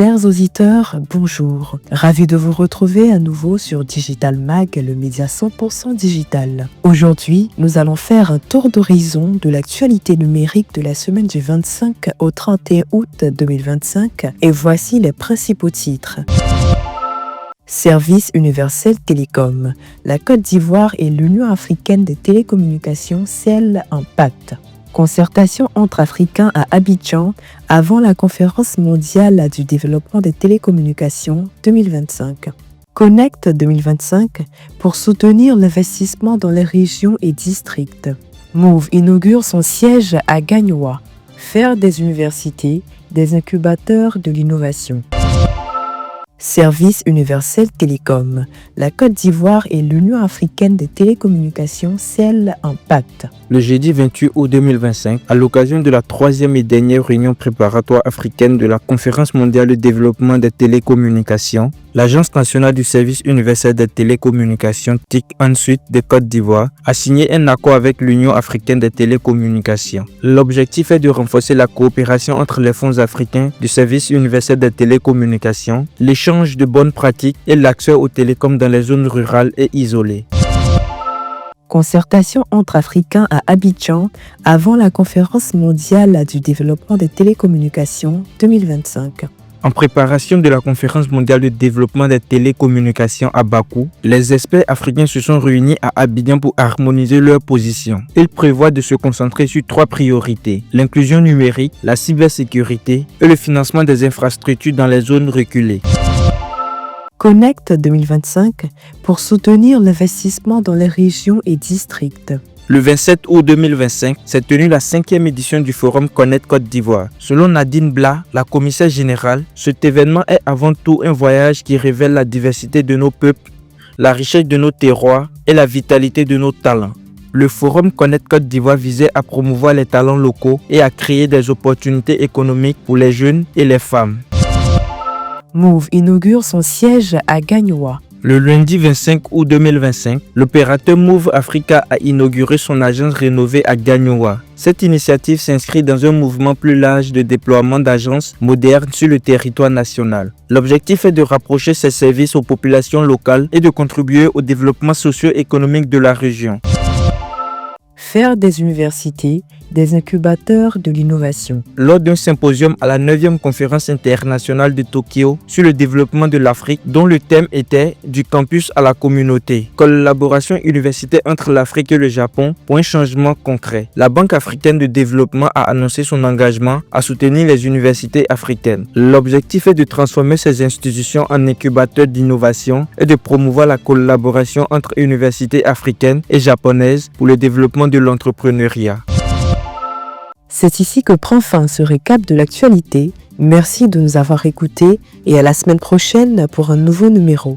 Chers auditeurs, bonjour. Ravi de vous retrouver à nouveau sur Digital Mag, le média 100% digital. Aujourd'hui, nous allons faire un tour d'horizon de l'actualité numérique de la semaine du 25 au 31 août 2025 et voici les principaux titres. Service universel télécom. La Côte d'Ivoire et l'Union africaine des télécommunications scellent un pacte. Concertation entre Africains à Abidjan avant la conférence mondiale du développement des télécommunications 2025. Connect 2025 pour soutenir l'investissement dans les régions et districts. Move inaugure son siège à Gagnoa. Faire des universités des incubateurs de l'innovation. Service universel télécom. La Côte d'Ivoire et l'Union africaine des télécommunications scellent un pacte. Le jeudi 28 août 2025, à l'occasion de la troisième et dernière réunion préparatoire africaine de la Conférence mondiale de développement des télécommunications, l'Agence nationale du service universel des télécommunications TIC ensuite de Côte d'Ivoire a signé un accord avec l'Union africaine des télécommunications. L'objectif est de renforcer la coopération entre les fonds africains du service universel des télécommunications, l'échange de bonnes pratiques et l'accès aux télécoms dans les zones rurales et isolées. Concertation entre Africains à Abidjan avant la conférence mondiale du développement des télécommunications 2025. En préparation de la conférence mondiale de développement des télécommunications à Bakou, les experts africains se sont réunis à Abidjan pour harmoniser leurs positions. Ils prévoient de se concentrer sur 3 priorités: l'inclusion numérique, la cybersécurité et le financement des infrastructures dans les zones reculées. Connect 2025 pour soutenir l'investissement dans les régions et districts. Le 27 août 2025 s'est tenue la 5e édition du forum Connect Côte d'Ivoire. Selon Nadine Bla, la commissaire générale, cet événement est avant tout un voyage qui révèle la diversité de nos peuples, la richesse de nos terroirs et la vitalité de nos talents. Le forum Connect Côte d'Ivoire visait à promouvoir les talents locaux et à créer des opportunités économiques pour les jeunes et les femmes. Move inaugure son siège à Gagnoa. Le lundi 25 août 2025, l'opérateur Move Africa a inauguré son agence rénovée à Gagnoa. Cette initiative s'inscrit dans un mouvement plus large de déploiement d'agences modernes sur le territoire national. L'objectif est de rapprocher ces services aux populations locales et de contribuer au développement socio-économique de la région. Faire des universités des incubateurs de l'innovation. Lors d'un symposium à la 9e conférence internationale de Tokyo sur le développement de l'Afrique, dont le thème était « Du campus à la communauté », collaboration universitaire entre l'Afrique et le Japon pour un changement concret. La Banque africaine de développement a annoncé son engagement à soutenir les universités africaines. L'objectif est de transformer ces institutions en incubateurs d'innovation et de promouvoir la collaboration entre universités africaines et japonaises pour le développement de l'entrepreneuriat. C'est ici que prend fin ce récap de l'actualité. Merci de nous avoir écoutés et à la semaine prochaine pour un nouveau numéro.